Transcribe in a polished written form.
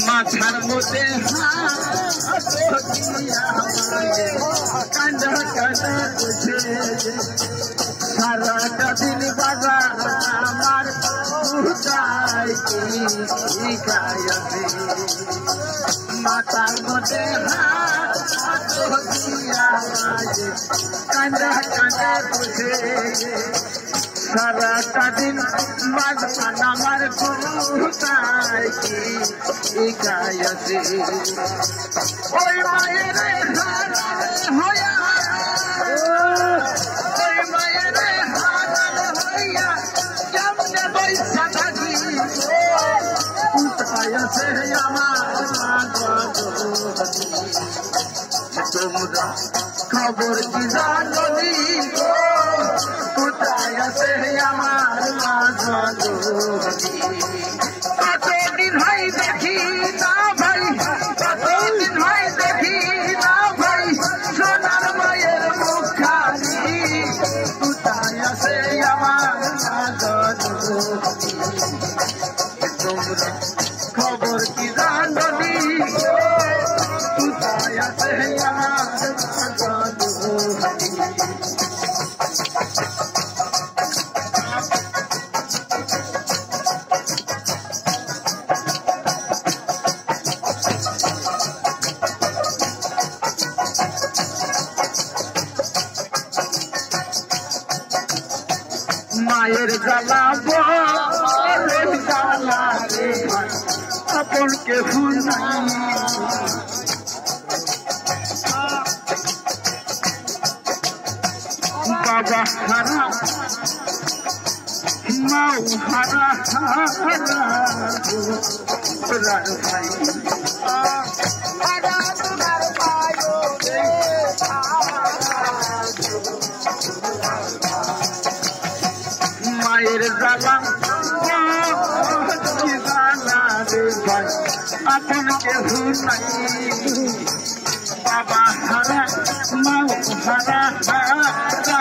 মাথার মধ্যে কান্দ কান্দ সারাটা দিন বাজার আমার মাথার মধ্যে কান্দ কান্দ সারাটা দিন বাজার আমার কোথায় কি গায়তে ওই মায়ের হইয়া ওই মায়ের হইয়া কেমনে বৈশা থাকি কোথায় আছে আমার তোমরা খবর কি জানো কোথায় আছে আমার কতদিন হয় দেখি না ভাই কতদিন হয় দেখি না ভাই সোনার মায়ের মুখ খালি কোথায় আছে আমার তোমরা খবর কি জানো কোথায় আছে আমার মায়ের জ্বালা বড় জ্বালা রে আপন কে ফুল বাবা হারা মাও হারা হারা ভাই মায়ের জ্বালা জ্বালা রে ভাই আপন কেহু নাই বাবা হারা মাও হারা হারা